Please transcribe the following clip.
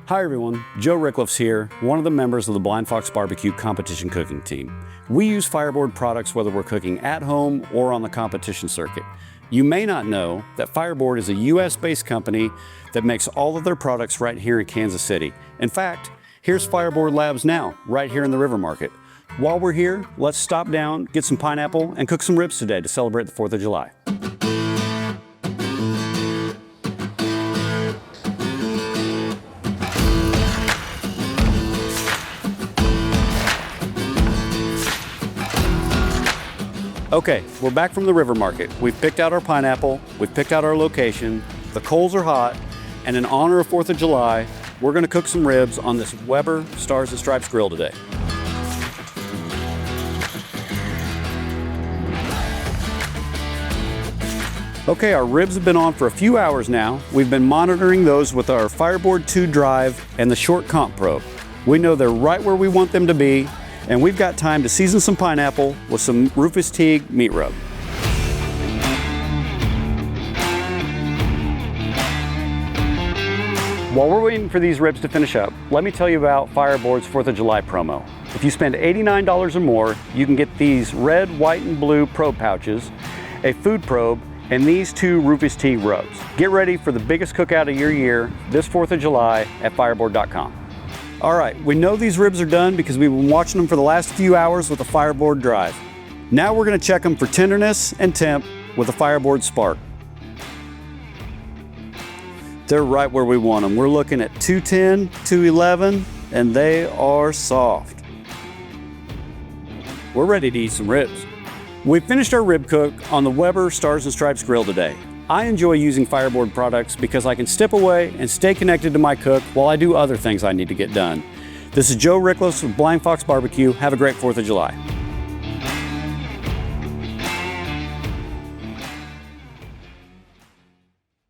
Hi everyone, Joe Ricklefs here, one of the members of the Blind Fox BBQ competition cooking team. We use FireBoard products whether we're cooking at home or on the competition circuit. You may not know that FireBoard is a US-based company that makes all of their products right here in Kansas City. In fact, here's FireBoard Labs now, right here in the River Market. While we're here, let's stop down, get some pineapple, and cook some ribs today to celebrate the 4th of July. Okay, we're back from the River Market. We've picked out our pineapple, we've picked out our location, the coals are hot, and in honor of 4th of July, we're gonna cook some ribs on this Weber Stars and Stripes grill today. Okay, our ribs have been on for a few hours now. We've been monitoring those with our FireBoard 2 drive and the short comp probe. We know they're right where we want them to be, and we've got time to season some pineapple with some Rufus Teague meat rub. While we're waiting for these ribs to finish up, let me tell you about FireBoard's 4th of July promo. If you spend $89 or more, you can get these red, white, and blue probe pouches, a food probe, and these 2 Rufus Teague rubs. Get ready for the biggest cookout of your year this 4th of July at fireboard.com. All right, we know these ribs are done because we've been watching them for the last few hours with the FireBoard drive. Now we're gonna check them for tenderness and temp with the FireBoard Spark. They're right where we want them. We're looking at 210, 211, and they are soft. We're ready to eat some ribs. We finished our rib cook on the Weber Stars and Stripes grill today. I enjoy using FireBoard products because I can step away and stay connected to my cook while I do other things I need to get done. This is Joe Ricklefs with Blind Fox BBQ. Have a great 4th of July.